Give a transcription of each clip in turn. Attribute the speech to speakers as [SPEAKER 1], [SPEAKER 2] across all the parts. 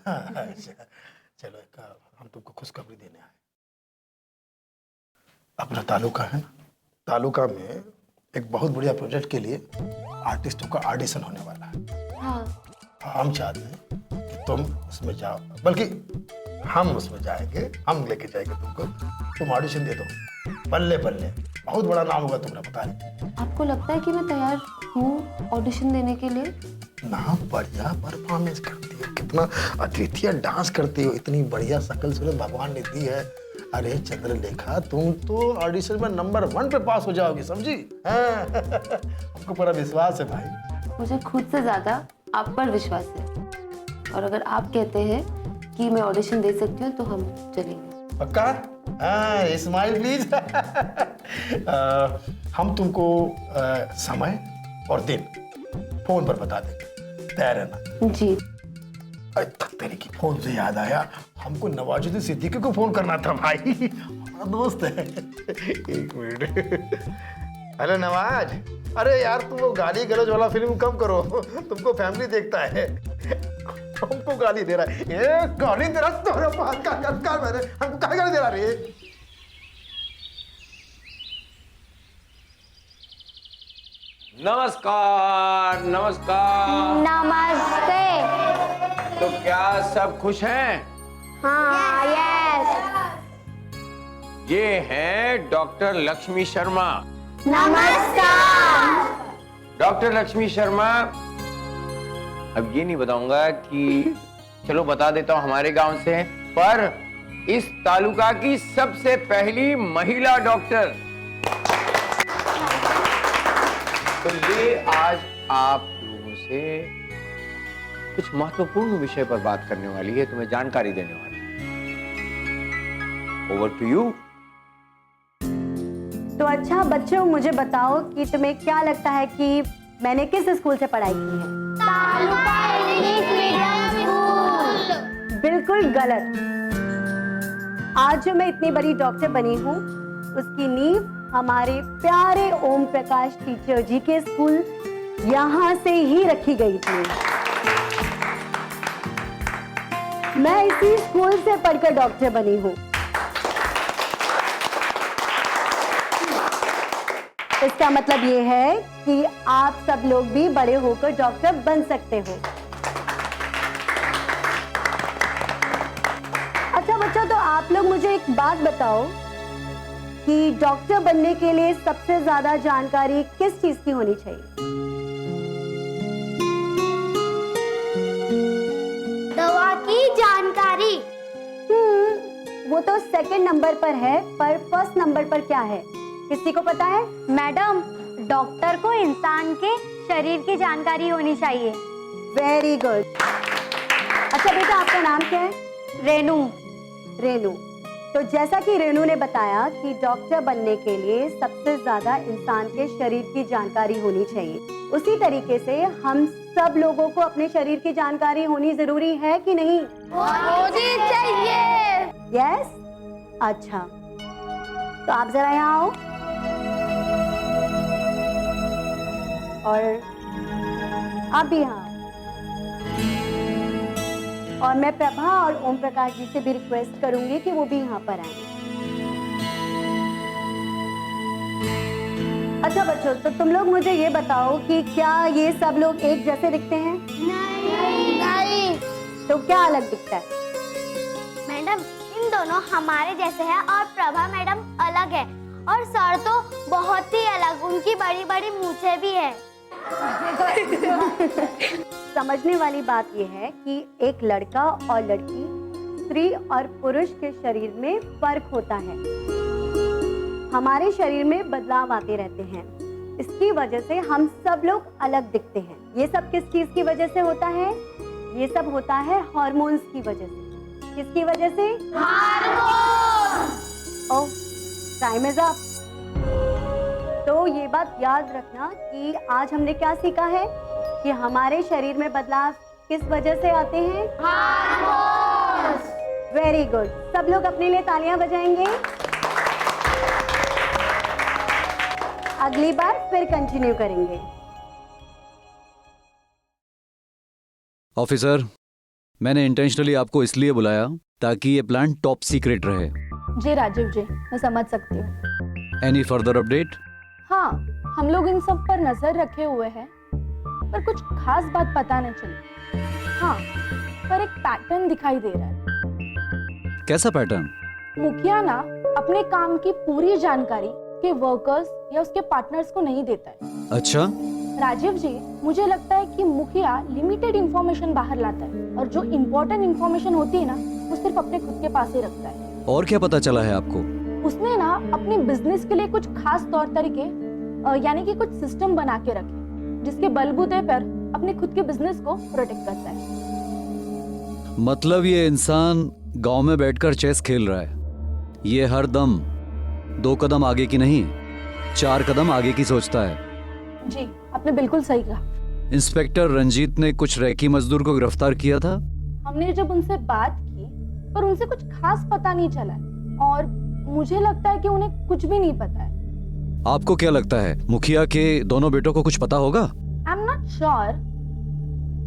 [SPEAKER 1] अच्छा, चलो हम तुमको खुशखबरी देने आए। अपना तालुका है ना, तालुका में एक बहुत बढ़िया प्रोजेक्ट के लिए आर्टिस्टों का ऑडिशन होने वाला है।
[SPEAKER 2] हाँ।
[SPEAKER 1] हम चाहते हैं कि तुम उसमें जाओ, बल्कि हम उसमें जाएंगे, हम लेके जाएंगे तुमको। तुम ऑडिशन दे दो, बल्ले बल्ले बहुत बड़ा नाम होगा तुम्हारा, पता है।
[SPEAKER 2] आपको लगता है कि मैं तैयार हूँ ऑडिशन देने के लिए?
[SPEAKER 1] ना, बढ़िया परफॉर्मेंस करती हो, कितना अद्वितीय डांस करती हो, इतनी बढ़िया शकल सूरत भगवान ने दी है। अरे चंद्रलेखा, तुम तो ऑडिशन में नंबर 1 पे पास हो जाओगी, समझी? हाँ। हमको पूरा विश्वास है भाई।
[SPEAKER 2] मुझे खुद से ज्यादा आप पर विश्वास है, और अगर आप कहते हैं कि मैं ऑडिशन दे सकती हूँ तो हम चलेंगे।
[SPEAKER 1] पक्का? हाँ, स्माइल प्लीज। हम तुमको समय और दिन फोन पर बता देंगे, तैयार रहना।
[SPEAKER 2] जी।
[SPEAKER 1] तेरे की फोन से याद आया, हमको नवाजुद्दीन सिद्दीकी को फोन करना था भाई, हमारा दोस्त है। एक मिनट। हेलो नवाज, अरे यार तुम वो गाली गलौज वाला फिल्म कम करो, तुमको फैमिली देखता है। हमको गाली दे रहा है, ये गाली दे रहा तो मैंने हमको क्या गाली दे रहा रे?
[SPEAKER 3] नमस्कार नमस्कार।
[SPEAKER 4] नमस्ते।
[SPEAKER 3] तो क्या सब खुश हैं?
[SPEAKER 4] हाँ, यस।
[SPEAKER 3] ये हैं डॉक्टर लक्ष्मी शर्मा।
[SPEAKER 4] नमस्कार।
[SPEAKER 3] डॉक्टर लक्ष्मी शर्मा, अब ये नहीं बताऊंगा कि, चलो बता देता हूं हमारे गांव से हैं, पर इस तालुका की सबसे पहली महिला डॉक्टर। तो ये आज आप लोगों से कुछ महत्वपूर्ण विषय पर बात करने वाली है, तुम्हें जानकारी देने वाली है। Over to you.
[SPEAKER 4] तो अच्छा बच्चों, मुझे बताओ कि तुम्हें क्या लगता है कि मैंने किस स्कूल से पढ़ाई की है? Taluka English medium school. बिल्कुल गलत। आज जो मैं इतनी बड़ी डॉक्टर बनी हूँ, उसकी नींव हमारे प्यारे ओम प्रकाश टीचर जी के स्कूल यहाँ से ही रखी गई थी। मैं इसी स्कूल से पढ़कर डॉक्टर बनी हूँ। इसका मतलब ये है कि आप सब लोग भी बड़े होकर डॉक्टर बन सकते हो। अच्छा बच्चों, तो आप लोग मुझे एक बात बताओ कि डॉक्टर बनने के लिए सबसे ज्यादा जानकारी किस चीज की होनी चाहिए?
[SPEAKER 5] दवा की जानकारी।
[SPEAKER 4] वो तो सेकंड नंबर पर है, पर फर्स्ट नंबर पर क्या है, किसी को पता है?
[SPEAKER 5] मैडम, डॉक्टर को इंसान के शरीर की जानकारी होनी चाहिए।
[SPEAKER 4] Very good. अच्छा बेटा, आपका नाम क्या है?
[SPEAKER 5] रेनू।
[SPEAKER 4] रेनू। तो जैसा कि रेनू ने बताया कि डॉक्टर बनने के लिए सबसे ज्यादा इंसान के शरीर की जानकारी होनी चाहिए, उसी तरीके से हम सब लोगों को अपने शरीर की जानकारी होनी जरूरी है कि नहीं?
[SPEAKER 5] होनी चाहिए।
[SPEAKER 4] यस। अच्छा, तो आप जरा यहाँ आओ, और आप भी यहाँ आओ। और मैं प्रभा और ओम प्रकाश जी से भी रिक्वेस्ट करूंगी कि वो भी यहाँ पर आए। अच्छा बच्चों, तो तुम लोग मुझे ये बताओ कि क्या ये सब लोग एक जैसे दिखते हैं?
[SPEAKER 5] नहीं।
[SPEAKER 4] तो क्या अलग दिखता है?
[SPEAKER 5] मैडम, इन दोनों हमारे जैसे हैं और प्रभा मैडम अलग है, और सर तो बहुत ही अलग, उनकी बड़ी बड़ी मूछें भी है।
[SPEAKER 4] समझने वाली बात यह है कि एक लड़का और लड़की, स्त्री और पुरुष के शरीर में फर्क होता है। हमारे शरीर में बदलाव आते रहते हैं, इसकी वजह से हम सब लोग अलग दिखते हैं। ये सब किस चीज की वजह से होता है? ये सब होता है हार्मोन्स की वजह से। किसकी वजह से? Hormones. Oh, time is up. तो ये बात याद रखना कि आज हमने क्या सीखा है कि हमारे शरीर में बदलाव किस वजह से आते हैं? हार्मोन्स। Very good. सब लोग अपने लिए तालियां बजाएंगे। अगली बार फिर कंटिन्यू करेंगे।
[SPEAKER 6] ऑफिसर, मैंने इंटेंशनली आपको इसलिए बुलाया ताकि ये प्लान टॉप सीक्रेट रहे।
[SPEAKER 7] जी राजीव जी, मैं समझ सकती हूँ।
[SPEAKER 6] Any further update?
[SPEAKER 7] हाँ, हम लोग इन सब पर नजर रखे हुए हैं, पर कुछ खास बात पता नहीं चली। हाँ, पर एक पैटर्न दिखाई दे रहा है।
[SPEAKER 6] कैसा पैटर्न?
[SPEAKER 7] मुखिया ना अपने काम की पूरी जानकारी के वर्कर्स या उसके पार्टनर्स को नहीं देता है।
[SPEAKER 6] अच्छा,
[SPEAKER 7] राजीव जी, मुझे लगता है कि मुखिया लिमिटेड इंफॉर्मेशन बाहर लाता है और जो इम्पोर्टेंट इंफॉर्मेशन होती है ना, वो सिर्फ अपने खुद के पास ही रखता है।
[SPEAKER 6] और क्या पता चला है आपको?
[SPEAKER 7] उसने ना अपने बिजनेस के लिए कुछ खास तौर तरीके यानी कि कुछ सिस्टम बना के रखे, जिसके बलबूते पर अपने खुद के बिजनेस को प्रोटेक्ट करता है।
[SPEAKER 6] मतलब ये इंसान गांव में बैठकर चेस खेल रहा है। ये हर दम 2 कदम आगे की नहीं, 4 कदम आगे की सोचता है।
[SPEAKER 7] जी, आपने बिल्कुल सही कहा।
[SPEAKER 6] इंस्पेक्टर रंजीत ने कुछ रैकी मजदूर को गिरफ्तार किया था।
[SPEAKER 7] हमने जब उनसे बात की, पर उनसे कुछ खास पता नहीं चला और मुझे लगता है कि उन्हें कुछ भी नहीं पता है।
[SPEAKER 6] आपको क्या लगता है, मुखिया के दोनों बेटों को कुछ पता होगा?
[SPEAKER 7] आई एम नॉट श्योर,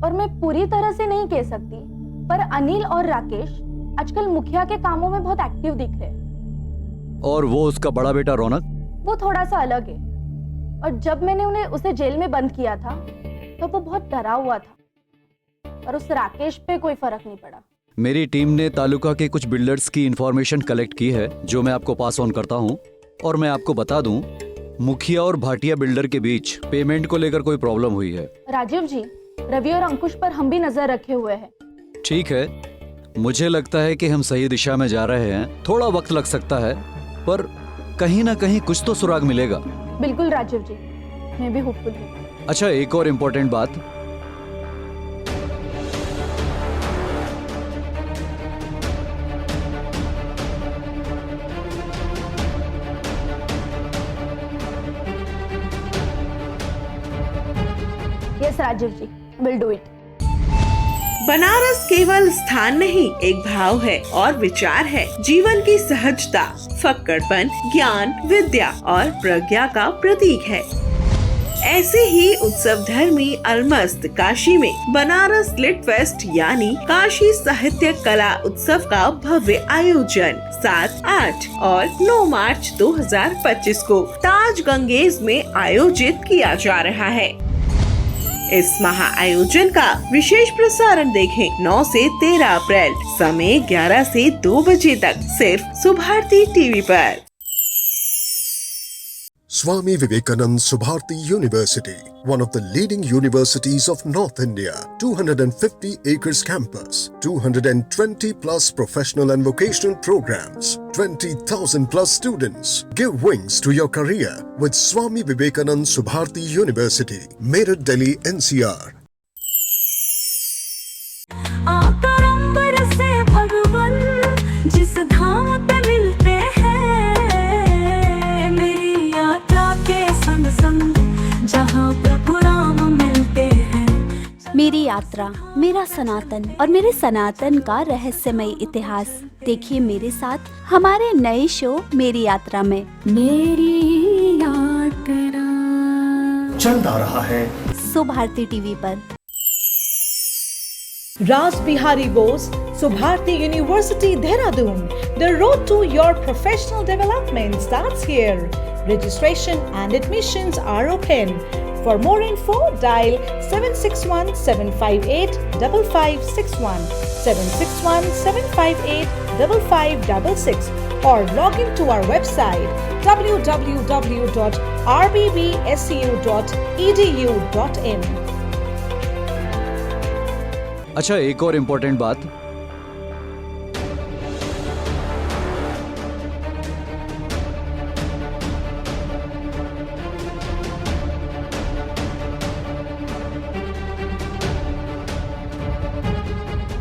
[SPEAKER 7] और मैं पूरी तरह से नहीं कह सकती, पर अनिल और राकेश आजकल मुखिया के कामों में बहुत एक्टिव दिख रहे हैं।
[SPEAKER 6] और वो उसका बड़ा बेटा रौनक?
[SPEAKER 7] वो थोड़ा सा अलग है, और जब मैंने उसे जेल में बंद किया था तो वो बहुत डरा हुआ था, और उस राकेश पे कोई फर्क नहीं पड़ा।
[SPEAKER 6] मेरी टीम ने तालुका के कुछ बिल्डर्स की इंफॉर्मेशन कलेक्ट की है, जो मैं आपको पास ऑन करता हूँ। और मैं आपको बता दूं, मुखिया और भाटिया बिल्डर के बीच पेमेंट को लेकर कोई प्रॉब्लम हुई है।
[SPEAKER 7] राजीव जी, रवि और अंकुश पर हम भी नजर रखे हुए हैं।
[SPEAKER 6] ठीक है, मुझे लगता है कि हम सही दिशा में जा रहे हैं। थोड़ा वक्त लग सकता है, पर कहीं ना कहीं कुछ तो सुराग मिलेगा।
[SPEAKER 7] बिल्कुल राजीव जी, मैं भी होपफुल हूँ।
[SPEAKER 6] अच्छा, एक और इम्पोर्टेंट बात,
[SPEAKER 7] yes Rajiv ji, will do it.
[SPEAKER 8] Banaras केवल स्थान नहीं, एक भाव है और विचार है। जीवन की सहजता, फक्कड़पन, ज्ञान, विद्या और प्रज्ञा का प्रतीक है। ऐसे ही उत्सव धर्मी अलमस्त काशी में बनारस लिट फेस्ट यानी काशी साहित्य कला उत्सव का भव्य आयोजन 7, 8 और 9 मार्च 2025 को ताज गंगेज में आयोजित किया जा रहा है। इस महा आयोजन का विशेष प्रसारण देखें 9 से 13 अप्रैल, समय 11 से 2 बजे तक, सिर्फ सुभारती टीवी पर।
[SPEAKER 9] Swami Vivekanand Subharti University, one of the leading universities of North India, 250 acres campus, 220 plus professional and vocational programs, 20,000 plus students. Give wings to your career with Swami Vivekanand Subharti University, Meerut, Delhi, NCR.
[SPEAKER 10] जिस धाम पे मिलते हैं, मेरी यात्रा के संग संग जहाँ प्रभु राम मिलते हैं।
[SPEAKER 11] मेरी यात्रा, मेरा सनातन और मेरे सनातन का रहस्यमय इतिहास देखिए मेरे साथ हमारे नए शो मेरी यात्रा में।
[SPEAKER 10] मेरी यात्रा
[SPEAKER 9] चल रहा है
[SPEAKER 11] सुभारती टीवी पर।
[SPEAKER 12] Ras Bihari Bose, Subharti University, Dehradun. The road to your professional development starts here. Registration and admissions are open. For more info, dial 761-758-5561, 761-758-5566, or log into our website www.rbbsu.edu.in.
[SPEAKER 6] अच्छा, एक और इम्पोर्टेंट बात,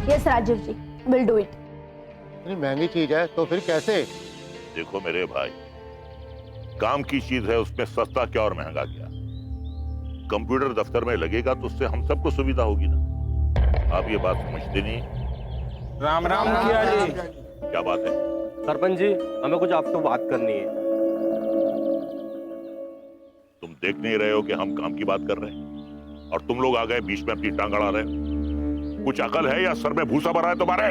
[SPEAKER 7] yes Rajiv ji, will do it.
[SPEAKER 1] इतनी महंगी चीज है तो फिर कैसे?
[SPEAKER 13] देखो मेरे भाई, काम की चीज है, उसमें सस्ता क्या और महंगा क्या। कंप्यूटर दफ्तर में लगेगा तो उससे हम सबको सुविधा होगी ना। आप ये बात समझते नहीं।
[SPEAKER 3] राम राम मुखिया जी।
[SPEAKER 13] क्या बात है?
[SPEAKER 14] सरपंच जी, हमें कुछ आपसे बात करनी है।
[SPEAKER 13] तुम देख नहीं रहे हो कि हम काम की बात कर रहे हैं और तुम लोग आ गए बीच में अपनी टांग अड़ा रहे हो? कुछ अकल है या सर में भूसा भरा है तुम्हारे?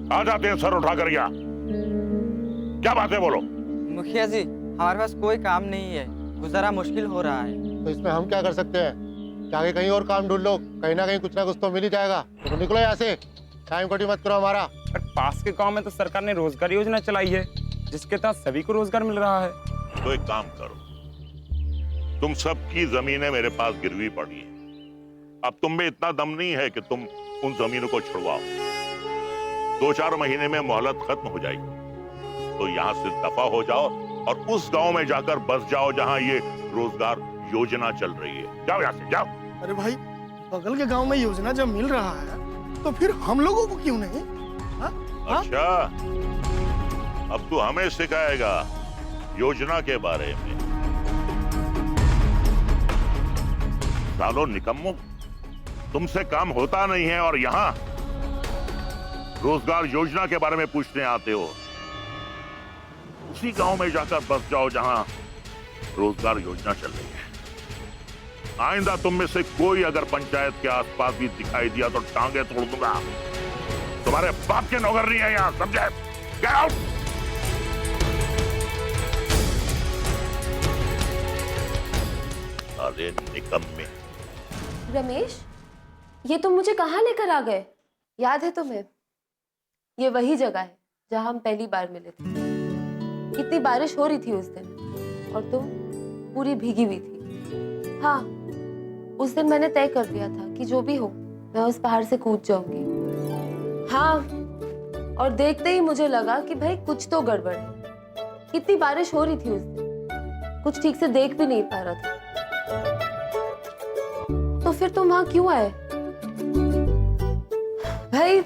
[SPEAKER 13] आ जाते हैं सर उठा कर क्या बात है, बोलो।
[SPEAKER 15] मुखिया जी, हमारे पास कोई काम नहीं है, गुजारा मुश्किल हो रहा है।
[SPEAKER 16] तो इसमें हम क्या कर सकते हैं? जाके कहीं और काम ढूंढ लो, कहीं ना कुछ तो मिल ही जाएगा। तो निकलो यहाँ से, टाइम कटी मत करो हमारा।
[SPEAKER 14] पास के गांव में तो सरकार ने रोजगार योजना चलाई है, जिसके तहत सभी को रोजगार मिल रहा है।
[SPEAKER 13] तो एक काम करो, तुम सबकी जमीनें मेरे पास गिरवी पड़ी है। अब तुम में इतना दम नहीं है कि तुम उन जमीनों को छुड़वाओ। 2-4 महीने में मोहलत खत्म हो जाएगी, तो यहाँ से दफा हो जाओ और उस गांव में जाकर बस जाओ जहाँ ये रोजगार योजना चल रही है। जाओ यहाँ से, जाओ।
[SPEAKER 1] अरे भाई, बगल के गांव में योजना जब मिल रहा है तो फिर हम लोगों को क्यों नहीं?
[SPEAKER 13] अच्छा, अब तू हमें सिखाएगा योजना के बारे में? सालो निकम्मो, तुमसे काम होता नहीं है और यहाँ रोजगार योजना के बारे में पूछने आते हो। उसी गांव में जाकर बस जाओ जहां रोजगार योजना चल रही है। आइंदा तुम में से कोई अगर पंचायत के आसपास भी दिखाई दिया तो टांगे तोड़ दूंगा। तुम्हारे बाप के नौकर नहीं है यहाँ, समझे? Get out. अरे निकम्मे।
[SPEAKER 2] रमेश, ये तुम मुझे कहाँ लेकर आ गए? याद है तुम्हें? ये वही जगह है जहाँ हम पहली बार मिले थे। कितनी बारिश हो रही थी उस दिन और तुम पूरी भीगी हुई थी। हाँ, उस दिन मैंने तय कर दिया था कि जो भी हो मैं उस पहाड़ से कूद जाऊंगी। हाँ, और देखते ही मुझे लगा कि भाई कुछ तो गड़बड़ है। कितनी बारिश हो रही थी उस दिन, कुछ ठीक से देख भी नहीं पा रहा था। तो फिर तुम वहां क्यों आए? भाई,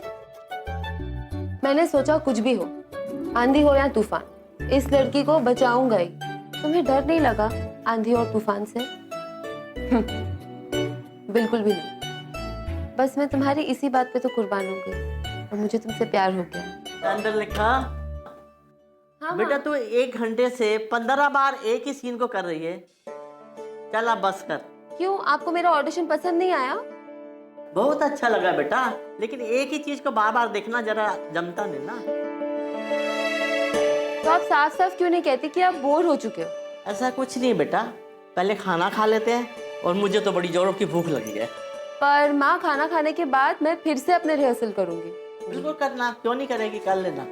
[SPEAKER 2] मैंने सोचा कुछ भी हो, आंधी हो या तूफान, इस लड़की को बचाऊंगा ही। तुम्हें डर नहीं लगा आंधी और तूफान से? बिल्कुल भी नहीं। बस मैं तुम्हारी इसी बात पे तो कुर्बान हो गई और मुझे तुमसे प्यार हो गया।
[SPEAKER 17] अंदर लिखा।
[SPEAKER 2] हाँ,
[SPEAKER 17] बेटा तू 1 घंटे से 15 बार एक ही सीन को कर रही है। चल अब बस कर।
[SPEAKER 2] क्यों, आपको मेरा ऑडिशन पसंद नहीं आया?
[SPEAKER 17] बहुत अच्छा लगा बेटा, लेकिन एक ही चीज को बार बार देखना जरा जमता नहीं ना।
[SPEAKER 2] तो आप साफ साफ क्यों नहीं कहते कि आप बोर हो चुके हो?
[SPEAKER 17] ऐसा कुछ नहीं बेटा, पहले खाना खा लेते हैं और मुझे तो बड़ी जोरों की भूख लगी है।
[SPEAKER 2] पर माँ, खाना खाने के बाद मैं फिर से अपने रिहर्सल करूंगी।
[SPEAKER 17] बिल्कुल करना, क्यों नहीं करेगी, कर लेना।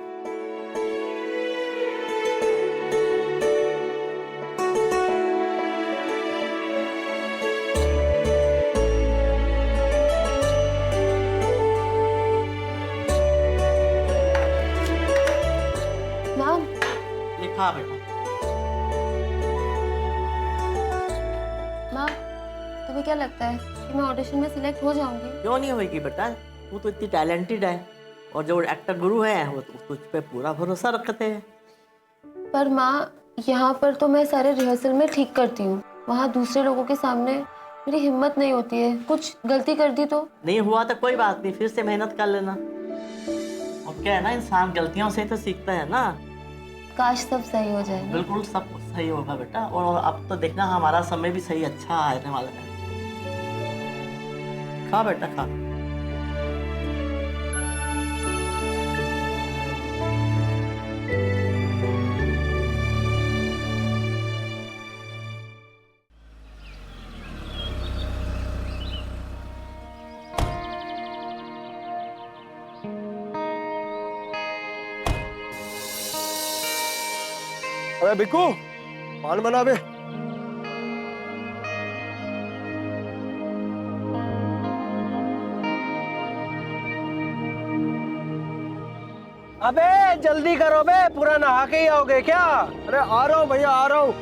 [SPEAKER 17] लिखा बेटा।
[SPEAKER 2] माँ, तुम्हें क्या लगता है कि मैं ऑडिशन में सिलेक्ट हो जाऊंगी?
[SPEAKER 17] क्यों नहीं होगी बेटा, तू तो इतनी टैलेंटेड है और जो एक्टर गुरु है वो तुझ पे पूरा भरोसा रखते हैं।
[SPEAKER 2] पर माँ, यहाँ पर तो मैं सारे रिहर्सल में ठीक करती हूँ, वहाँ दूसरे लोगों के सामने मेरी हिम्मत नहीं होती है। कुछ गलती कर दी तो?
[SPEAKER 17] नहीं हुआ तो कोई बात नहीं, फिर से मेहनत कर लेना। और क्या है ना, इंसान गलतियों से तो सीखता है ना।
[SPEAKER 2] काश सब सही हो जाए।
[SPEAKER 17] बिल्कुल सब सही होगा बेटा, और अब तो देखना हमारा समय भी सही अच्छा आने वाला है। खा बेटा खा।
[SPEAKER 14] अबे बिक्कू, पान बना बे।
[SPEAKER 15] अबे जल्दी करो बे, पूरा नहा के ही आओगे क्या?
[SPEAKER 14] अरे आ रहा हूँ भैया, आ रहा हूँ।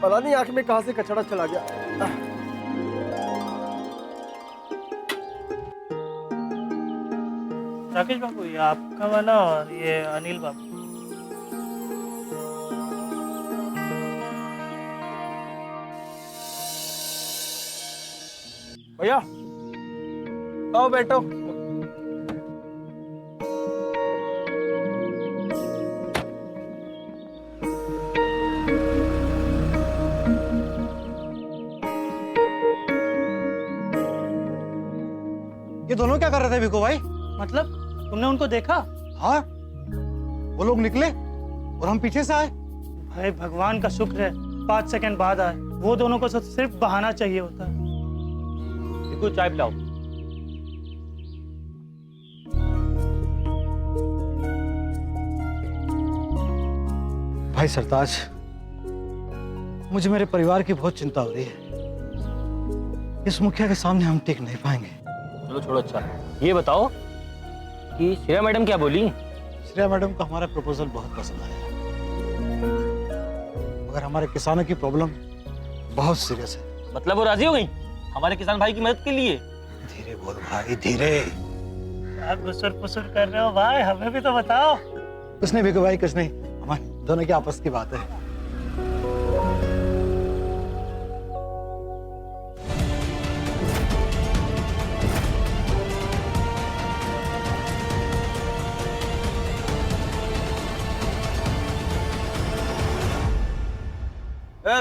[SPEAKER 14] पता नहीं आंख में कहाँ से कचड़ा चला गया।
[SPEAKER 15] राकेश बाबू, ये आपका वाला और ये अनिल बाबू।
[SPEAKER 14] भैया आओ बैठो।
[SPEAKER 18] ये दोनों क्या कर रहे थे भिखू भाई?
[SPEAKER 12] मतलब तुमने उनको देखा?
[SPEAKER 18] हाँ, वो लोग निकले और हम पीछे से आए।
[SPEAKER 12] भाई भगवान का शुक्र है 5 सेकंड बाद आए। वो दोनों को सिर्फ बहाना चाहिए होता है।
[SPEAKER 14] भिखू चाय पिलाओ।
[SPEAKER 18] भाई सरताज, मुझे मेरे परिवार की बहुत चिंता हो रही है। इस मुखिया के सामने हम टिक नहीं पाएंगे।
[SPEAKER 14] चलो छोड़ो, अच्छा ये बताओ कि श्रेया मैडम क्या बोली?
[SPEAKER 18] श्रेया मैडम को हमारा प्रपोजल बहुत पसंद आया, मगर हमारे किसानों की प्रॉब्लम बहुत सीरियस है।
[SPEAKER 14] मतलब वो राजी हो गई हमारे किसान भाई की मदद के लिए?
[SPEAKER 18] धीरे बोल भाई, धीरे।
[SPEAKER 12] आप गुस्सुर पुसुर कर रहे हो भाई, हमें भी तो बताओ।
[SPEAKER 18] कुछ नहीं भिखू भाई, कुछ नहीं, हमारे दोनों की आपस की बात है।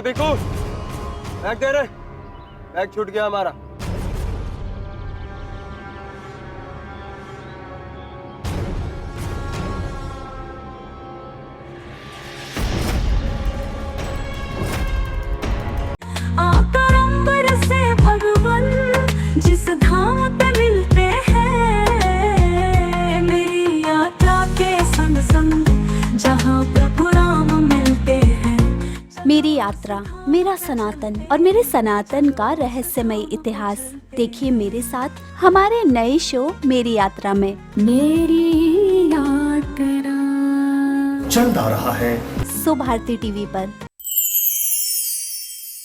[SPEAKER 15] भिखू, बैग दे रहे, बैग छूट गया हमारा।
[SPEAKER 10] आकर अंबर से भगवान जिस धाम पे मिलते हैं, मेरी यात्रा के संग संग जहाँ प्रभु राम मिलते हैं।
[SPEAKER 11] मेरी यात्रा, मेरा सनातन और मेरे सनातन का रहस्यमय इतिहास देखिए मेरे साथ हमारे नए शो मेरी यात्रा में।
[SPEAKER 10] मेरी यात्रा
[SPEAKER 9] चल आ रहा है
[SPEAKER 11] सो भारती टीवी पर।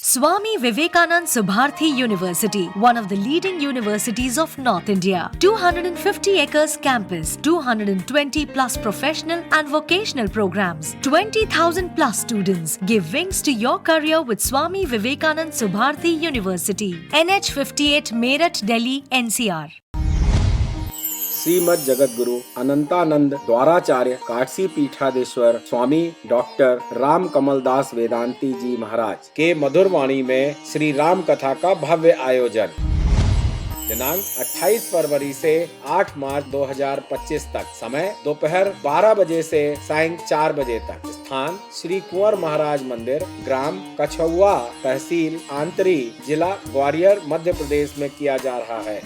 [SPEAKER 19] Swami Vivekanand Subharthi University, one of the leading universities of North India. 250 acres campus, 220 plus professional and vocational programs, 20,000 plus students. Give wings to your career with Swami Vivekanand Subharthi University. NH 58 Meerut, Delhi, NCR.
[SPEAKER 20] Shrimad Jagat Guru Anantanand द्वाराचार्य काटसी पीठाधीश्वर स्वामी doctor Ram कमल दास वेदांती जी महाराज के मधुर वाणी में श्री राम कथा का भव्य आयोजन दिनांक 28 फरवरी से 8 मार्च 2025 तक। समय दोपहर 12 बजे से सायं 4 बजे तक। स्थान श्री कुंवर महाराज मंदिर, ग्राम कछुआ, तहसील आंतरी, जिला ग्वालियर, मध्य प्रदेश में किया जा रहा है।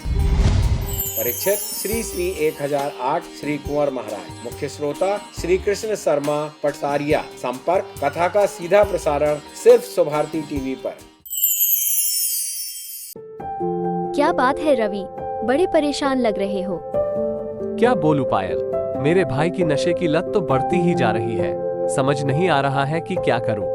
[SPEAKER 20] परीक्षित श्री श्री 1008 श्री कुंवर महाराज। मुख्य श्रोता श्री कृष्ण शर्मा पटसारिया। संपर्क कथा का सीधा प्रसारण सिर्फ सो भारती टीवी पर।
[SPEAKER 21] क्या बात है रवि, बड़े परेशान लग रहे हो।
[SPEAKER 22] क्या बोलूं पायल, मेरे भाई की नशे की लत तो बढ़ती ही जा रही है। समझ नहीं आ रहा है कि क्या करूं।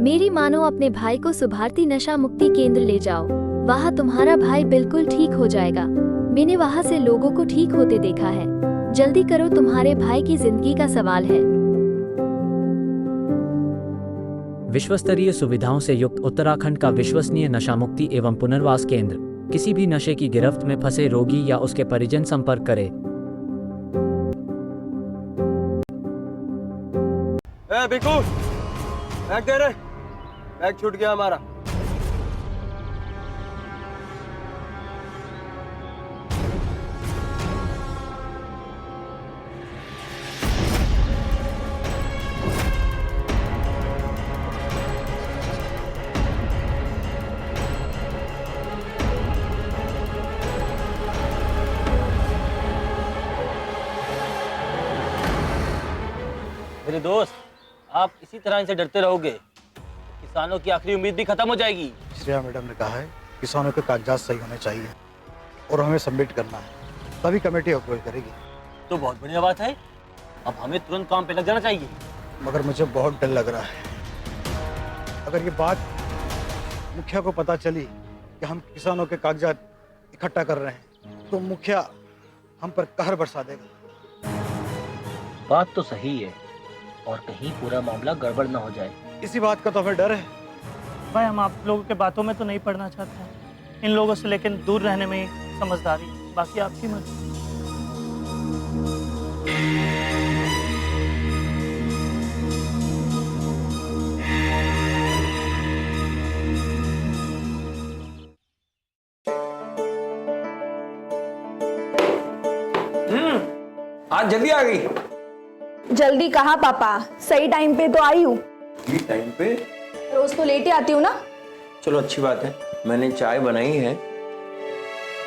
[SPEAKER 21] मेरी मानो अपने भाई को सुभारती नशा मुक्ति केंद्र ले जाओ। वहाँ तुम्हारा भाई बिल्कुल ठीक हो जाएगा। मैंने वहाँ से लोगों को ठीक होते देखा है। जल्दी करो, तुम्हारे भाई की जिंदगी का सवाल है।
[SPEAKER 23] विश्वस्तरीय सुविधाओं से युक्त उत्तराखंड का विश्वसनीय नशा मुक्ति एवं पुनर्वास केंद्र। किसी भी नशे की गिरफ्त में फंसे रोगी या उसके परिजन संपर्क करें।
[SPEAKER 15] भिखू, बैग दे रहे, बैग छूट गया हमारा।
[SPEAKER 14] मेरे दोस्त, आप इसी तरह इनसे डरते रहोगे किसानों की आखिरी उम्मीद भी खत्म हो जाएगी।
[SPEAKER 18] श्रेया मैडम ने कहा है किसानों के कागजात सही होने चाहिए और हमें सबमिट करना है, तभी कमेटी अप्रूव करेगी।
[SPEAKER 14] तो बहुत बढ़िया बात है, अब हमें तुरंत काम पे लग जाना चाहिए।
[SPEAKER 18] मगर मुझे बहुत डर लग रहा है, अगर ये बात मुखिया को पता चली कि हम किसानों के कागजात इकट्ठा कर रहे हैं तो मुखिया हम पर कहर बरसा देगा।
[SPEAKER 24] बात तो सही है, और कहीं पूरा मामला गड़बड़ न हो जाए,
[SPEAKER 18] इसी बात का तो हमें डर है।
[SPEAKER 12] भाई हम आप लोगों के बातों में तो नहीं पड़ना चाहते हैं, इन लोगों से लेकिन दूर रहने में ही समझदारी, बाकी आपकी मर्जी।
[SPEAKER 3] हाँ जल्दी आ गई।
[SPEAKER 7] जल्दी कहाँ पापा, सही टाइम पे तो आई हूँ।
[SPEAKER 3] ये टाइम पे?
[SPEAKER 7] रोज तो लेट ही आती हूँ ना।
[SPEAKER 3] चलो अच्छी बात है, मैंने चाय बनाई है,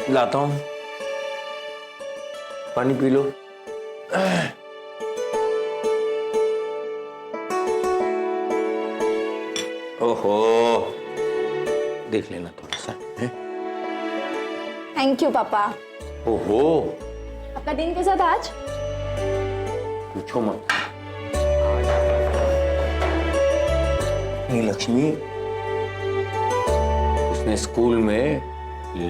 [SPEAKER 3] लाता हूँ, पानी पी लो। ओहो, देख लेना थोड़ा सा है?
[SPEAKER 7] थैंक यू पापा।
[SPEAKER 3] ओहो,
[SPEAKER 7] आपका दिन कैसा था आज?
[SPEAKER 3] पूछो मत। ये लक्ष्मी, उसने स्कूल में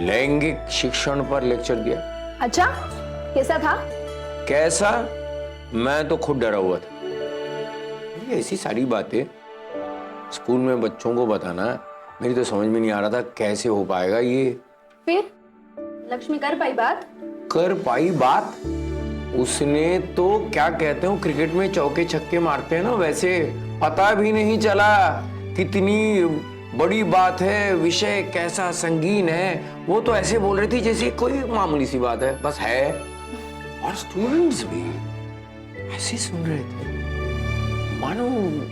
[SPEAKER 3] लैंगिक शिक्षण पर लेक्चर दिया।
[SPEAKER 7] अच्छा, कैसा था?
[SPEAKER 3] कैसा? मैं तो खुद डरा हुआ था। ये ऐसी सारी बातें स्कूल में बच्चों को बताना मेरी तो समझ में नहीं आ रहा था कैसे हो पाएगा ये।
[SPEAKER 7] फिर लक्ष्मी कर पाई बात?
[SPEAKER 3] कर पाई बात? उसने तो क्या कहते हो क्रिकेट में चौके छक्के मारते हैं ना, वैसे पता भी नहीं चला कितनी बड़ी बात है, विषय कैसा संगीन है। वो तो ऐसे बोल रही थी जैसे कोई मामूली सी बात है, बस है। और स्टूडेंट्स भी ऐसे सुन रहे थे मानो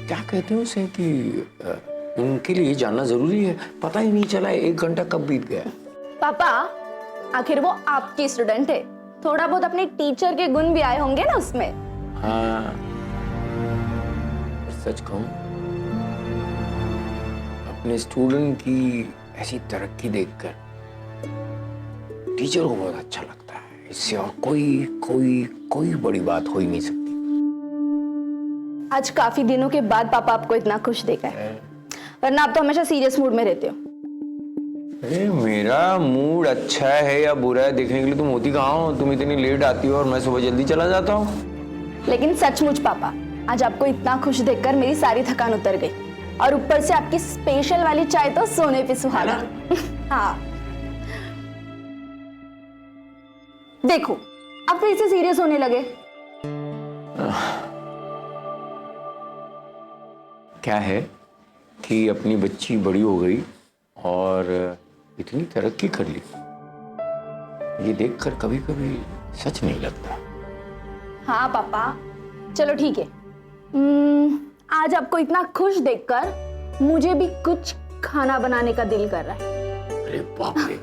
[SPEAKER 3] क्या कहते हैं उसे कि उनके लिए जानना जरूरी है। पता ही नहीं चला 1 घंटा कब बीत गया।
[SPEAKER 7] पापा, आखिर वो आपकी स्टूडेंट है, थोड़ा बहुत अपने टीचर के गुण भी आए होंगे ना उसमें।
[SPEAKER 3] हाँ, सच कहूं, अपने स्टूडेंट की ऐसी तरक्की देखकर टीचर को बहुत अच्छा लगता है। इससे और कोई बड़ी बात हो ही नहीं सकती।
[SPEAKER 7] आज काफी दिनों के बाद पापा आपको इतना खुश देखा है, वरना आप तो हमेशा सीरियस मूड में रहते हो।
[SPEAKER 3] अरे मेरा मूड अच्छा है या बुरा है देखने के लिए तुम होती कहाँ हो? तुम इतनी लेट आती हो और मैं सुबह जल्दी चला जाता हूँ।
[SPEAKER 7] लेकिन सचमुच पापा, आज आपको इतना खुश देखकर मेरी सारी थकान उतर गई, और ऊपर से आपकी स्पेशल वाली चाय तो सोने पे सुहागा। हाँ देखो, अब फिर से सीरियस होने लगे।
[SPEAKER 3] क्या है कि अपनी बच्ची बड़ी हो गई और इतनी तरक्की कर ली, ये देखकर कभी कभी सच नहीं लगता।
[SPEAKER 7] हाँ पापा, चलो ठीक है। आज आपको इतना खुश देखकर मुझे भी कुछ खाना बनाने का दिल कर रहा है।
[SPEAKER 3] अरे बाप रे।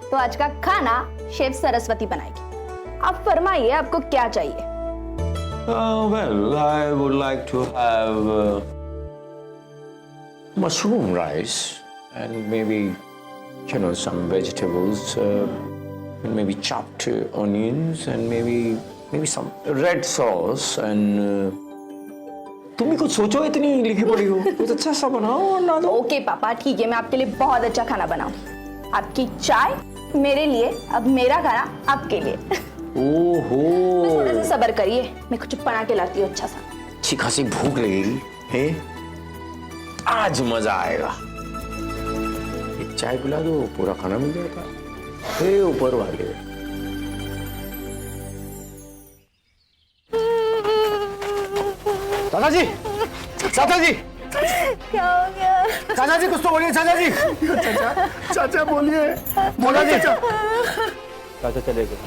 [SPEAKER 7] तो आज का खाना शेफ सरस्वती बनाएगी। आप फरमाइए, आपको क्या चाहिए?
[SPEAKER 3] Well, I would like to have mushroom rice and maybe, you know, some vegetables, and maybe chopped onions and maybe some red sauce and तुम भी कुछ सोचो, इतनी लिखी पड़ी हो, कुछ अच्छा सा बनाओ और ना दो।
[SPEAKER 7] ओके पापा, ठीक है, मैं आपके लिए बहुत अच्छा खाना बनाऊंगी। आपकी चाय मेरे लिए, अब मेरा खाना आपके लिए।
[SPEAKER 3] ओहो,
[SPEAKER 7] थोड़ा सा सब्र करिए, मैं कुछ बना के लाती हूँ अच्छा सा।
[SPEAKER 3] अच्छी खासी भूख लगेगी है, आज मजा आएगा। एक चाय पिला दो, पूरा खाना मिल जाएगा। हे ऊपर वाले,
[SPEAKER 18] चाचा जी, चाचा जी,
[SPEAKER 7] क्या हो गया?
[SPEAKER 18] चाचा जी कुछ तो बोलिए। चाचा जी,
[SPEAKER 1] चाचा बोलिए।
[SPEAKER 18] बोला जी।
[SPEAKER 14] चाचा चले गए।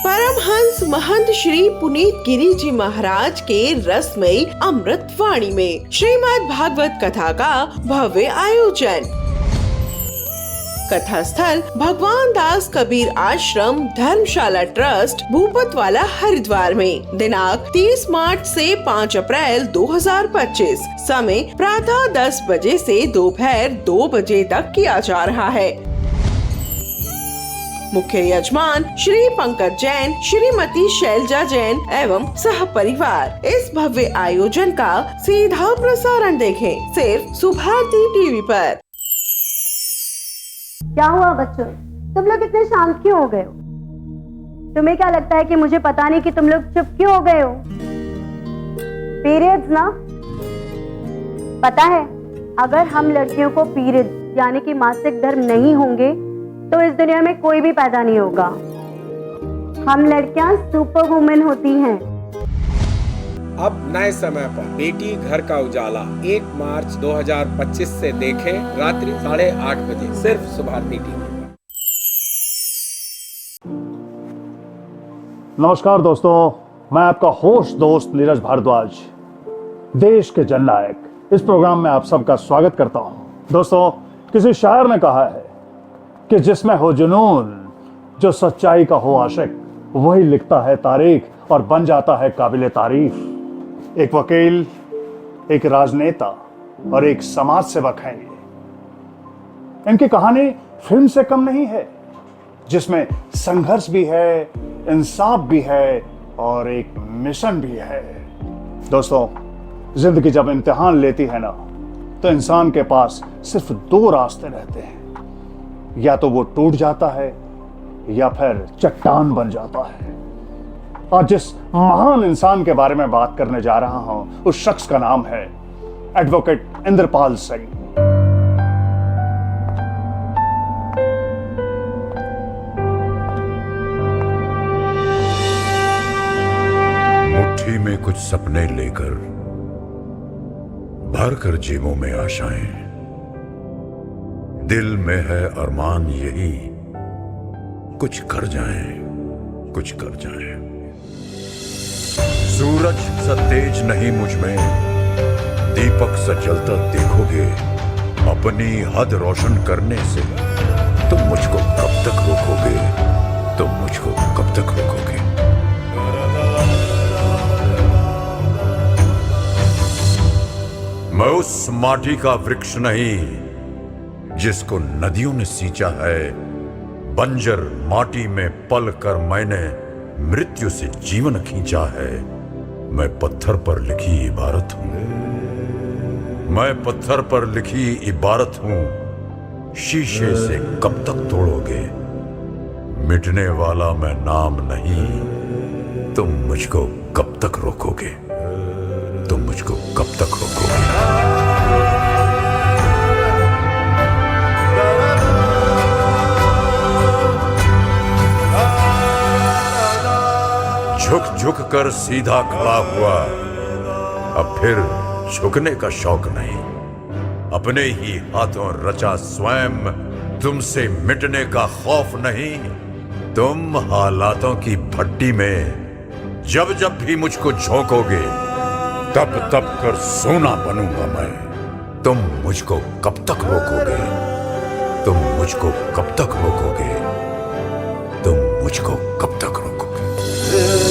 [SPEAKER 4] परमहंस महंत श्री पुनीत गिरी जी महाराज के रसमयी अमृत वाणी में श्रीमद् भागवत कथा का भव्य आयोजन। कथा स्थल भगवान दास कबीर आश्रम धर्मशाला ट्रस्ट भूपतवाला हरिद्वार में। दिनांक 30 मार्च से 5 अप्रैल 2025। समय प्रातः 10 बजे से दोपहर 2 बजे तक किया जा रहा है। मुख्य यजमान श्री पंकज जैन, श्रीमती शैलजा जैन एवं सह परिवार। इस भव्य आयोजन का सीधा प्रसारण देखें सिर्फ सुभारती टीवी पर।
[SPEAKER 5] क्या हुआ बच्चों, तुम लोग इतने शांत क्यों हो गए हो? तुम्हें क्या लगता है कि मुझे पता नहीं कि तुम लोग चुप क्यों हो गए हो? पीरियड्स ना, पता है अगर हम लड़कियों को पीरियड यानी कि मासिक धर्म नहीं होंगे तो इस दुनिया में कोई भी पैदा नहीं होगा। हम लड़कियां सुपर वुमेन होती हैं।
[SPEAKER 20] अब नए समय पर बेटी घर का उजाला 1 मार्च 2025 से देखें रात्रि 8:30 बजे सिर्फ सुभारती टीवी पर।
[SPEAKER 6] नमस्कार दोस्तों, मैं आपका होस्ट दोस्त नीरज भारद्वाज, देश के जननायक इस प्रोग्राम में आप सबका स्वागत करता हूं। दोस्तों, किसी शायर ने कहा है कि जिसमें हो जुनून, जो सच्चाई का हो आशिक, वही लिखता है तारीख और बन जाता है काबिले तारीफ। एक वकील, एक राजनेता और एक समाज सेवक हैं ये। इनकी कहानी फिल्म से कम नहीं है, जिसमें संघर्ष भी है, इंसाफ भी है और एक मिशन भी है। दोस्तों, जिंदगी जब इम्तिहान लेती है ना, तो इंसान के पास सिर्फ 2 रास्ते रहते हैं, या तो वो टूट जाता है या फिर चट्टान बन जाता है। आज जिस महान इंसान के बारे में बात करने जा रहा हूं, उस शख्स का नाम है एडवोकेट इंद्रपाल सिंह।
[SPEAKER 8] मुट्ठी में कुछ सपने लेकर भर कर जेबों में आशाएं, दिल में है अरमान यही कुछ कर जाएं, कुछ कर जाएं। सूरज सा तेज नहीं मुझ में, दीपक सा जलता देखोगे, अपनी हद रोशन करने से तुम मुझको कब तक रोकोगे, तुम मुझको कब तक रोकोगे। मैं उस माटी का वृक्ष नहीं जिसको नदियों ने सींचा है, बंजर माटी में पल कर मैंने मृत्यु से जीवन खींचा है। मैं पत्थर पर लिखी इबारत हूं, मैं पत्थर पर लिखी इबारत हूं। शीशे से कब तक तोड़ोगे, मिटने वाला मैं नाम नहीं, तुम मुझको कब तक रोकोगे, तुम मुझको कब तक रोकोगे। झुक झुक कर सीधा खड़ा हुआ, अब फिर झुकने का शौक नहीं। अपने ही हाथों रचा स्वयं, तुमसे मिटने का खौफ नहीं। तुम हालातों की भट्टी में जब जब भी मुझको झोंकोगे, तब तब कर सोना बनूंगा मैं। तुम मुझको कब तक रोकोगे, तुम मुझको कब तक रोकोगे, तुम मुझको कब तक रोकोगे।